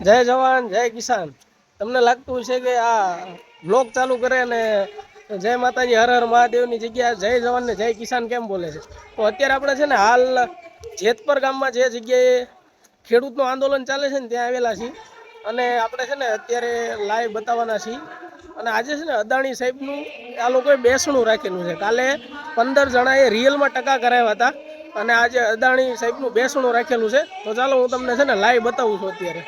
જય જવાન જય કિસાન. તમને લાગતું છે કે આ બ્લોગ ચાલુ કરે ને જય માતાજી હર હર મહાદેવની જગ્યા જય જવાન ને જય કિસાન કેમ બોલે છે? તો અત્યારે આપણે છે ને હાલ જેતપર ગામમાં જે જગ્યાએ ખેડૂતનું આંદોલન ચાલે છે ને ત્યાં આવેલા છીએ અને આપણે છે ને અત્યારે લાઈવ બતાવવાના છીએ. અને આજે છે ને અદાણી સાહેબનું આ લોકોએ બેસણું રાખેલું છે. કાલે 15 જણાએ રિયલમાં ટકા કરાવ્યા હતા અને આજે અદાણી સાહેબનું બેસણું રાખેલું છે. તો ચાલો હું તમને છે ને લાઈવ બતાવું છું અત્યારે.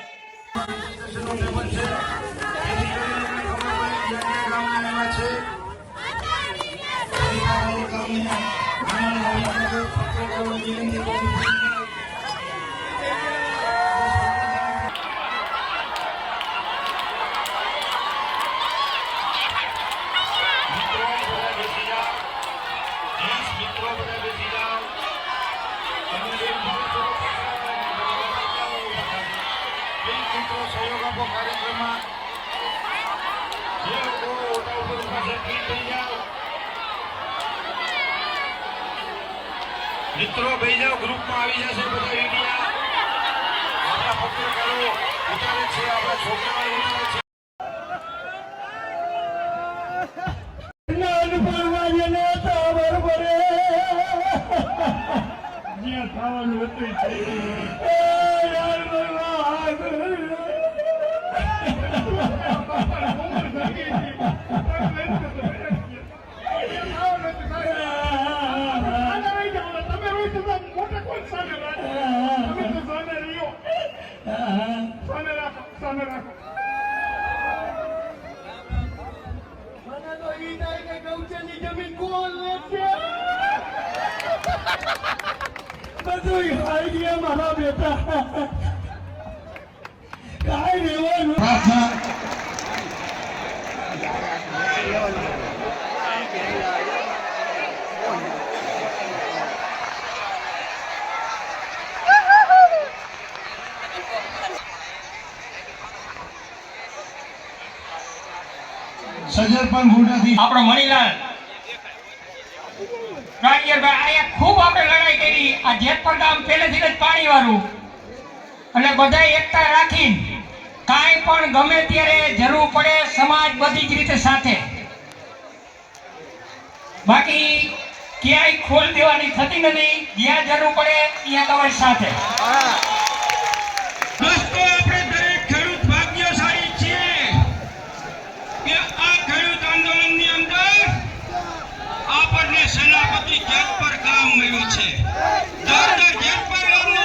મિત્રો ભાઈ જાઓ ગ્રુપમાં આવી જશે બધા મીડિયા આપણા પત્રકારો ઉતારે છે આપણા છોકરાઓ ઉતારે છે જ્યાં થવાનું હતું મારા બેટા કાંઈ રહેવાનું સજર પણ ભૂટાથી આપણો મણીલાલ રાજ્યભાઈ આયા ખૂબ આપણે લડાઈ કરી. આ જેતપર ગામ પહેલેથી જ પાણી વાળું એટલે બધા એકતા રાખીને કાંઈ પણ ગમે ત્યારે જરૂર પડે સમાજ બધી જ રીતે સાથે, બાકી ક્યાંય ખોલ દેવાની થતી નથી. જ્યાં જરૂર પડે ત્યાં તમારી સાથે. દોસ્તો આપણે દરેક ખેડૂત ભાગ્યશાળી છીએ કે આ ખેડૂત આંદોલનની અંદર આપણને સેનાપતિ જેતપર ગામ મળ્યું છે. જોરદાર જેતપર ગામને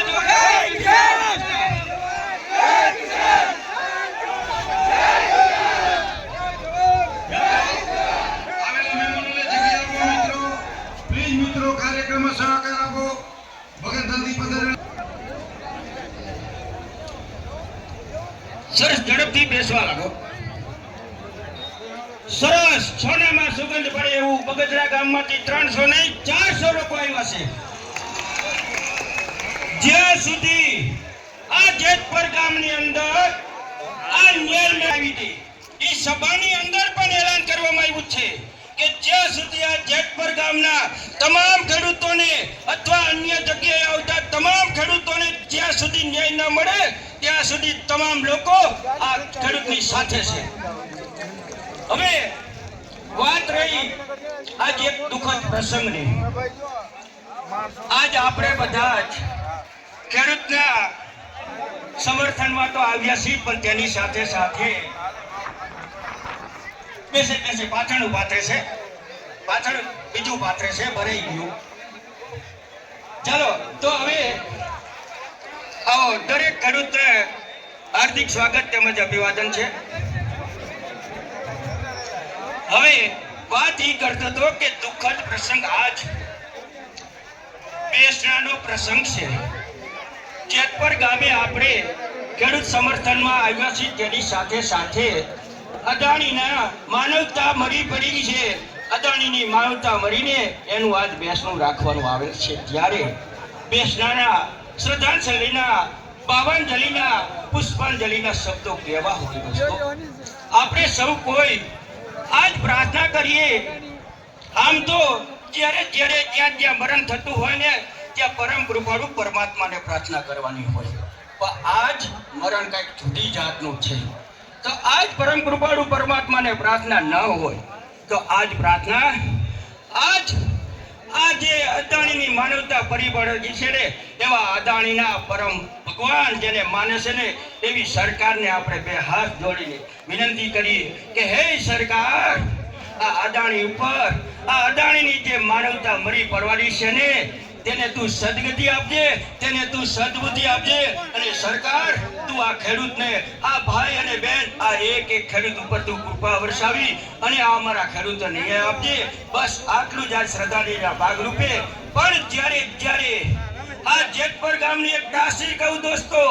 મિત્રો કાર્યક્રમમાં સહકાર આપો. ભગત જલ્દી પધારે. સરસ ઝડપથી બેસવા લાગો. સરસ સોનામાં સુગંધ પડે એવું બગસરા ગામમાંથી 300 નહીં 400 લોકો આવ્યા છે. જ્યાં સુધી આ જેતપર ગામની અંદર આ નેર આવી હતી એ સભાની અંદર પણ એલાન કરવામાં આવ્યું છે કે જ્યાં સુધી આ જેતપર ગામના તમામ ખેડૂતોને અથવા અન્ય જગ્યાએ આવતા તમામ ખેડૂતોને જ્યાં સુધી ન્યાય ન મળે ત્યાં સુધી તમામ લોકો આ ખેડૂતની સાથે છે. હવે વાત રહી આજ એક દુઃખદ પ્રસંગની. આજ આપણે બધા જ ખેડૂતના સમર્થનમાં તો આવ્યા છીએ, પણ તેની સાથે સાથે બેસે પાછળનું પાથરે છે, પાછળ બીજું પાથરે છે, ભરાઈ ગયું. ચાલો તો હવે આવો દરેક ખેડૂતને હાર્દિક સ્વાગત તેમજ અભિવાદન છે. હવે વાત એ કરતો હતો કે દુઃખદ પ્રસંગ આજ બેસણાનો પ્રસંગ છે. જેતપર ગામે આપણે ખેડૂત સમર્થનમાં આવ્યા છીએ, તેની સાથે સાથે અદાણીના માનવતા મરી પડી છે. અદાણીની માનવતા મરીને એનું આજ બેસણું રાખવાનું આવે છે. ત્યારે બેસણાના શ્રદ્ધાંજલિના ભાવાંજલિના પુષ્પાંજલિના શબ્દો કહેવા હોય દોસ્તો. આપણે સૌ કોઈ આજ પ્રાર્થના કરીએ. આમ તો જ્યારે જ્યાં મરણ થતું હોય ને ત્યાં પરમ કૃપાળુ પરમાત્માને પ્રાર્થના કરવાની હોય. પણ આજ મરણ કંઈક જુદી જાતનું છે. તો આજ પરમ કૃપાળુ પરમાત્માને પ્રાર્થના ન હોય તો આજ પ્રાર્થના આજ આ જે અદાણીની માનવતા પરિબળ જે છે ને એવા અદાણીના પરમ ભગવાન જેને માને છે ને એવી સરકારને આપણે બે હાથ જોડીને વિનંતી કરીએ કે હે સરકાર, આ અદાણી ઉપર આ અદાણીની જે માનવતા મરી પડવાની છે ને તેને તું સદગતિ આપજે, તેને તું સદબુદ્ધિ આપજે. અને સરકાર તું આ ખેડૂતને, આ ભાઈ અને બહેન, આ એક એક ખેડૂત ઉપર તું કૃપા વરસાવી અને આ અમારા ખેડૂતોને ન્યાય આપજે. બસ આટલું જ આ શ્રદ્ધાંજલિના ભાગરૂપે. પણ જ્યારે આ જેતપર ગામની એક તાસીર કહું દોસ્તો,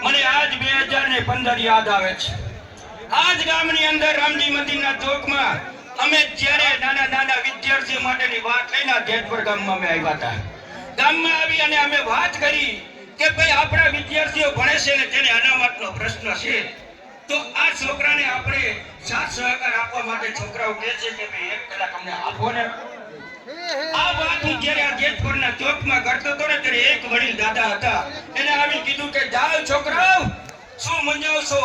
મને આજ 2015 યાદ આવે છે. આજ ગામની અંદર રામજી મંદિરના ચોકમાં અમે જ્યારે નાના વિદ્યાર્થીઓ માટેની વાત લઈને જેતપર ગામમાં અમે આવ્યા હતા. ગામમાં આવી અને અમે વાત કરી કે ભાઈ આપણા વિદ્યાર્થીઓ ભણે છે ને તેને અનામતનો પ્રશ્ન છે, તો આ છોકરાને આપણે સાથ સહકાર આપવા માટે છોકરાઓ કહે છે કે ભાઈ 1 કલાક અમને આપો ને. આ વાત હું જ્યારે આ જેતપરના ચોકમાં કરતો હતો ને ત્યારે એક વડીલ દાદા હતા, એને આવી કીધું કે જાઓ છોકરાઓ, શું મૂંઝાવશો,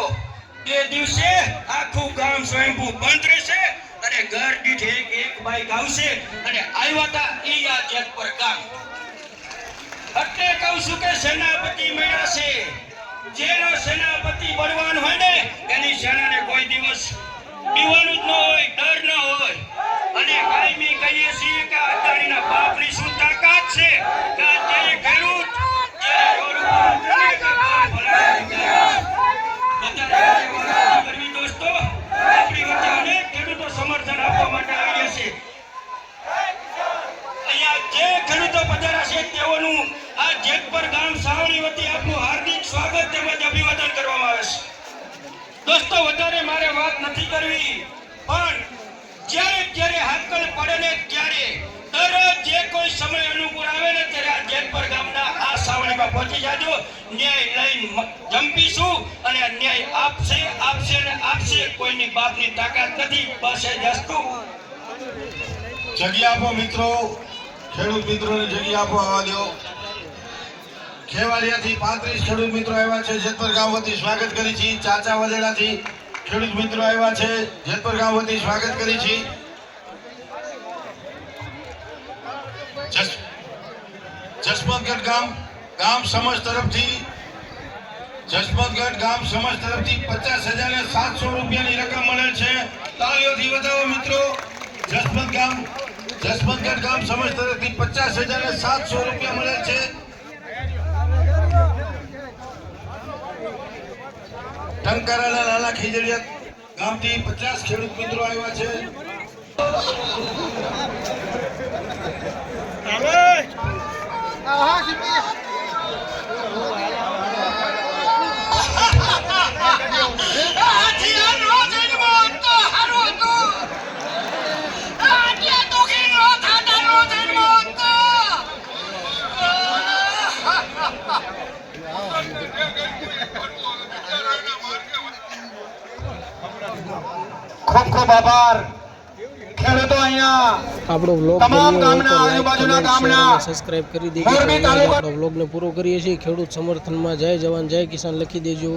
એ દિવસે આખું ગામ સ્વયંભૂ બંધ રહેશે અને ઘર દીઠ એક બાઈક આવશે. અને આવ્યા હતા ઈ આ જેતપર ગામ. એટલે કહું છું કે સેનાપતિ મળ્યા છે. જેનો સેનાપતિ બળવાન હોય ને એની સેનાને કોઈ દિવસ પીવાનું જ ન હોય, ડર ન હોય. અને કાયમી કહીએ છીએ કે અદાણીના બાપની શું તાકાત છે કે જે ખેડૂત જ્યારે રોડ ઉપર ઉતરે કે કરવી દોસ્તો, આપણી વચ્ચે અનેક ખેડૂતો સમર્થન આપવા માટે આવી છે. અહીંયા જે ખેડૂતો પધાર્યા છે તેઓનું આ જેતપર ગામ સાવણી વતી આપનું હાર્દિક સ્વાગત તેમજ અભિવાદન કરવામાં આવે છે. દોસ્તો, વધારે મારે વાત નથી કરવી, પણ જ્યારે હાકલ પડે ને ત્યારે દરરોજ જે કોઈ સમય અનુકૂળ આવે ને ત્યારે આ જેતપર ગામના આ સાવણીમાં પહોંચી જાજો. ન્યાય લઈને જંપીશું અને ન્યાય આપશે ને આપશે. કોઈની બાપની તાકાત નથી. બસ એ જસ્તુ જગ્યા આપો મિત્રો, ખેડૂત મિત્રોને જગ્યા આપો. આવવા દો. ખેવાડિયાથી 35 ખેડૂત મિત્રો આવ્યા છે. જેતપર ગામ વતી સ્વાગત કરી છે. ચાચા વદેડાથી ખેડૂત મિત્રો આવ્યા છે. જેતપર ગામ વતી સ્વાગત કરી છે. જસમતગઢ ગામ સમાજ તરફથી 50,700 રૂપિયાની રકમ મળેલ છે. તાળીઓથી વધાવો મિત્રો. જસમતગઢ ગામ સમાજ તરફથી 50,700 રૂપિયા મળેલ છે. ટંકારાના નાના ખીજડીયા ગામથી 50 ખેડૂત મિત્રો આવ્યા છે. ખૂબ ખૂબ આભાર ખેડૂતો. અહીંયા આપણો વ્લોગ તમામ ગમ્યો હોય તો ગામના લાઈક, આજુબાજુના કમેન્ટ, શેર ગામના અને સબસ્ક્રાઇબ કરી દેજો. મોરબી તાલુકા આપણો વ્લોગને પૂરો કરીએ છીએ. ખેડૂત સમર્થનમાં જય જવાન જય કિસાન લખી દેજો.